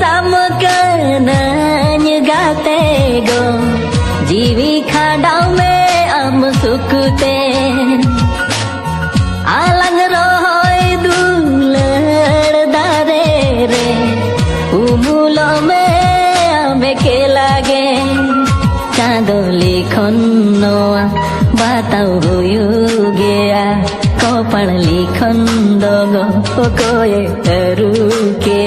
Aasish Aam Kanay gaate go जीवी खाडाव में am sukute along रोय दुलड़ दारे रे उमुलो में आमे के लागे चांदोली खन्नोआ बाताओ हुयु गया कोपड़ लिखन दोगो कोये तरू के